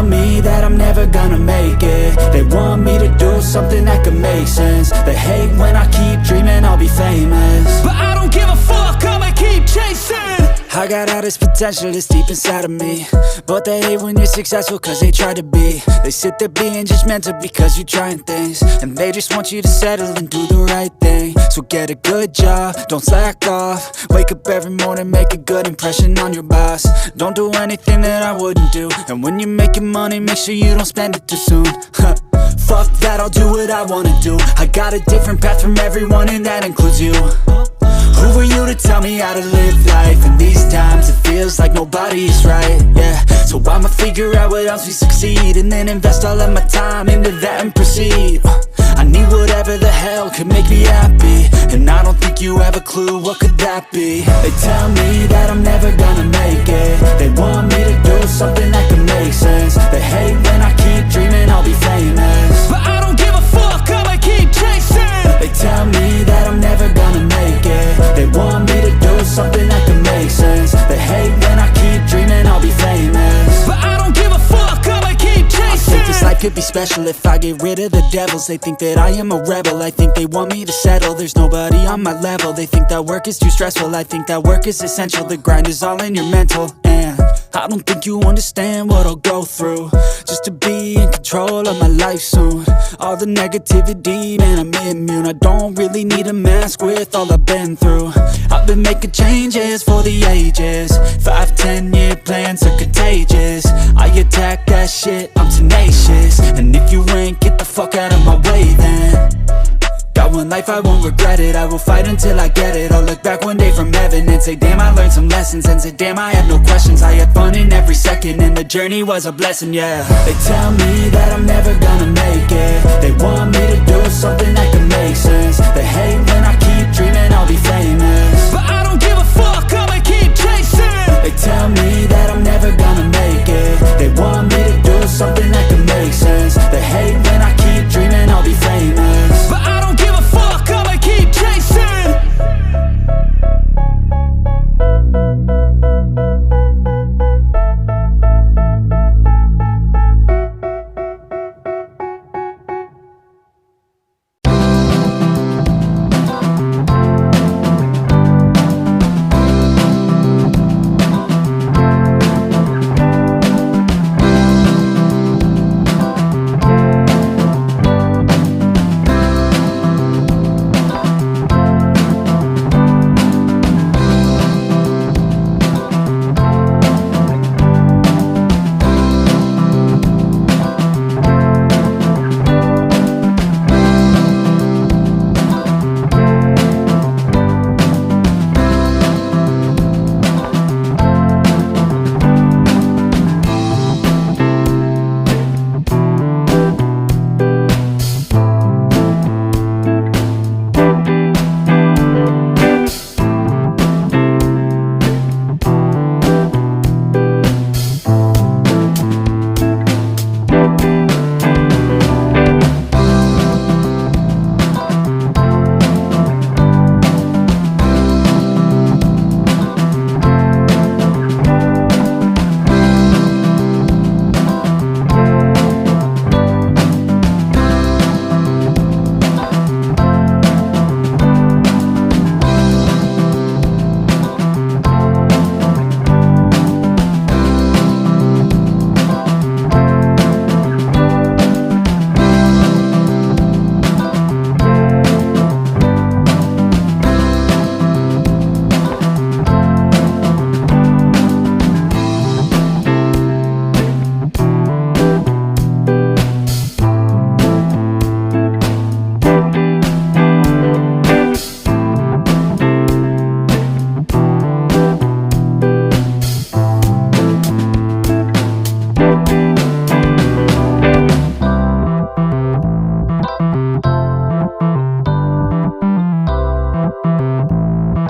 tell me that I'm never gonna make it. They want me to do something that could make sense. They hate when I keep dreaming I'll be famous, but I don't give a fuck, I'ma keep chasing. I got all this potential that's deep inside of me, but they hate when you're successful cause they try to be. They sit there being judgmental because you're trying things, and they just want you to settle and do the right thing. So get a good job, don't slack off. Wake up every morning, make a good impression on your boss. Don't do anything that I wouldn't do, and when you're making money, make sure you don't spend it too soon. Fuck that, I'll do what I wanna do. I got a different path from everyone, and that includes you. Who are you to tell me how to live life? In these times it feels like nobody's right, yeah. So I'ma figure out what else we succeed, and then invest all of my time into that and proceed. I need whatever the hell could make me happy, and I don't think you have a clue what could that be. They tell me that I'm never gonna make it. They want me to do something that can make sense. They hate when I keep dreaming I'll be famous, but I don't give a fuck, I'ma keep chasing. They tell me that I'm never gonna make it. They want me to do something that can make sense. They hate when I keep dreaming I'll be famous, but I don't give a fuck, I'ma keep chasing. I think this life could be special if I get rid of the devils. They think that I am a rebel, I think they want me to settle. There's nobody on my level, they think that work is too stressful. I think that work is essential, the grind is all in your mental. And I don't think you understand what I'll go through just to be in control of my life soon. All the negativity, man, I'm immune. I don't really need a mask with all I've been through. I've been making changes for the ages. 5-10 year plans are contagious. I attack that shit, I'm tenacious. And if you ain't, get the fuck out of my way then. Got one life, I won't regret it. I will fight until I get it. I'll look back one day from heaven and say, damn, I learned some lessons. And say, damn, I had no questions. I had fun in every second, and the journey was a blessing, yeah. They tell me that I'm never gonna make it.